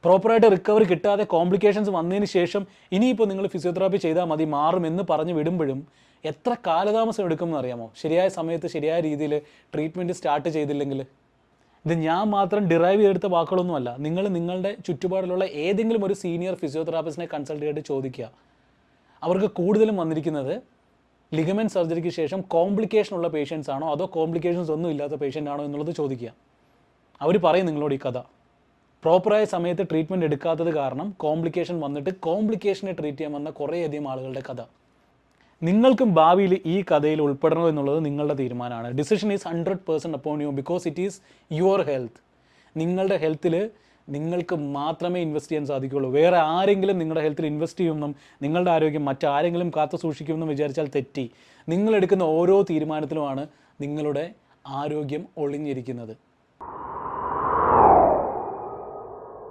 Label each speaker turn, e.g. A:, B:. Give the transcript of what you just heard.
A: പ്രോപ്പറായിട്ട് റിക്കവറി കിട്ടാതെ കോംപ്ലിക്കേഷൻസ് വന്നതിന് ശേഷം ഇനിയിപ്പോൾ നിങ്ങൾ ഫിസിയോതെറാപ്പി ചെയ്താൽ മതി മാറുമെന്ന് പറഞ്ഞ് വിടുമ്പോഴും എത്ര കാലതാമസം എടുക്കുമെന്ന് അറിയാമോ? ശരിയായ സമയത്ത് ശരിയായ രീതിയിൽ ട്രീറ്റ്മെൻറ്റ് സ്റ്റാർട്ട് ചെയ്തില്ലെങ്കിൽ. ഇത് ഞാൻ മാത്രം ഡിറൈവ് ചെയ്തെടുത്ത വാക്കുകളൊന്നുമല്ല. നിങ്ങൾ നിങ്ങളുടെ ചുറ്റുപാടിലുള്ള ഏതെങ്കിലും ഒരു സീനിയർ ഫിസിയോതെറാപ്പിസ്റ്റിനെ കൺസൾട്ട് ചെയ്തിട്ട് ചോദിക്കുക. അവർക്ക് കൂടുതലും വന്നിരിക്കുന്നത് ലിഗമെൻറ്റ് സർജറിക്ക് ശേഷം കോംപ്ലിക്കേഷൻ ഉള്ള പേഷ്യൻസ് ആണോ അതോ കോംപ്ലിക്കേഷൻസ് ഒന്നും ഇല്ലാത്ത പേഷ്യൻ്റ് ആണോ എന്നുള്ളത് ചോദിക്കുക. അവർ പറയും നിങ്ങളോട് ഈ കഥ. പ്രോപ്പറായ സമയത്ത് ട്രീറ്റ്മെൻറ്റ് എടുക്കാത്തത് കാരണം കോംപ്ലിക്കേഷൻ വന്നിട്ട് കോംപ്ലിക്കേഷനെ ട്രീറ്റ് ചെയ്യാൻ വന്ന കുറേയധികം ആളുകളുടെ കഥ. നിങ്ങൾക്കും ഭാവിയിൽ ഈ കഥയിൽ ഉൾപ്പെടണോ എന്നുള്ളത് നിങ്ങളുടെ തീരുമാനമാണ്. Decision is 100% upon you because it is your health. നിങ്ങളുടെ ഹെൽത്തിൽ നിങ്ങൾക്ക് മാത്രമേ ഇൻവെസ്റ്റ് ചെയ്യാൻ സാധിക്കുകയുള്ളൂ. വേറെ ആരെങ്കിലും നിങ്ങളുടെ ഹെൽത്തിൽ ഇൻവെസ്റ്റ് ചെയ്യുമെന്നും നിങ്ങളുടെ ആരോഗ്യം മറ്റാരെങ്കിലും കാത്തു സൂക്ഷിക്കുമെന്നും വിചാരിച്ചാൽ തെറ്റി. നിങ്ങളെടുക്കുന്ന ഓരോ തീരുമാനത്തിലുമാണ് നിങ്ങളുടെ ആരോഗ്യം ഒളിഞ്ഞിരിക്കുന്നത്.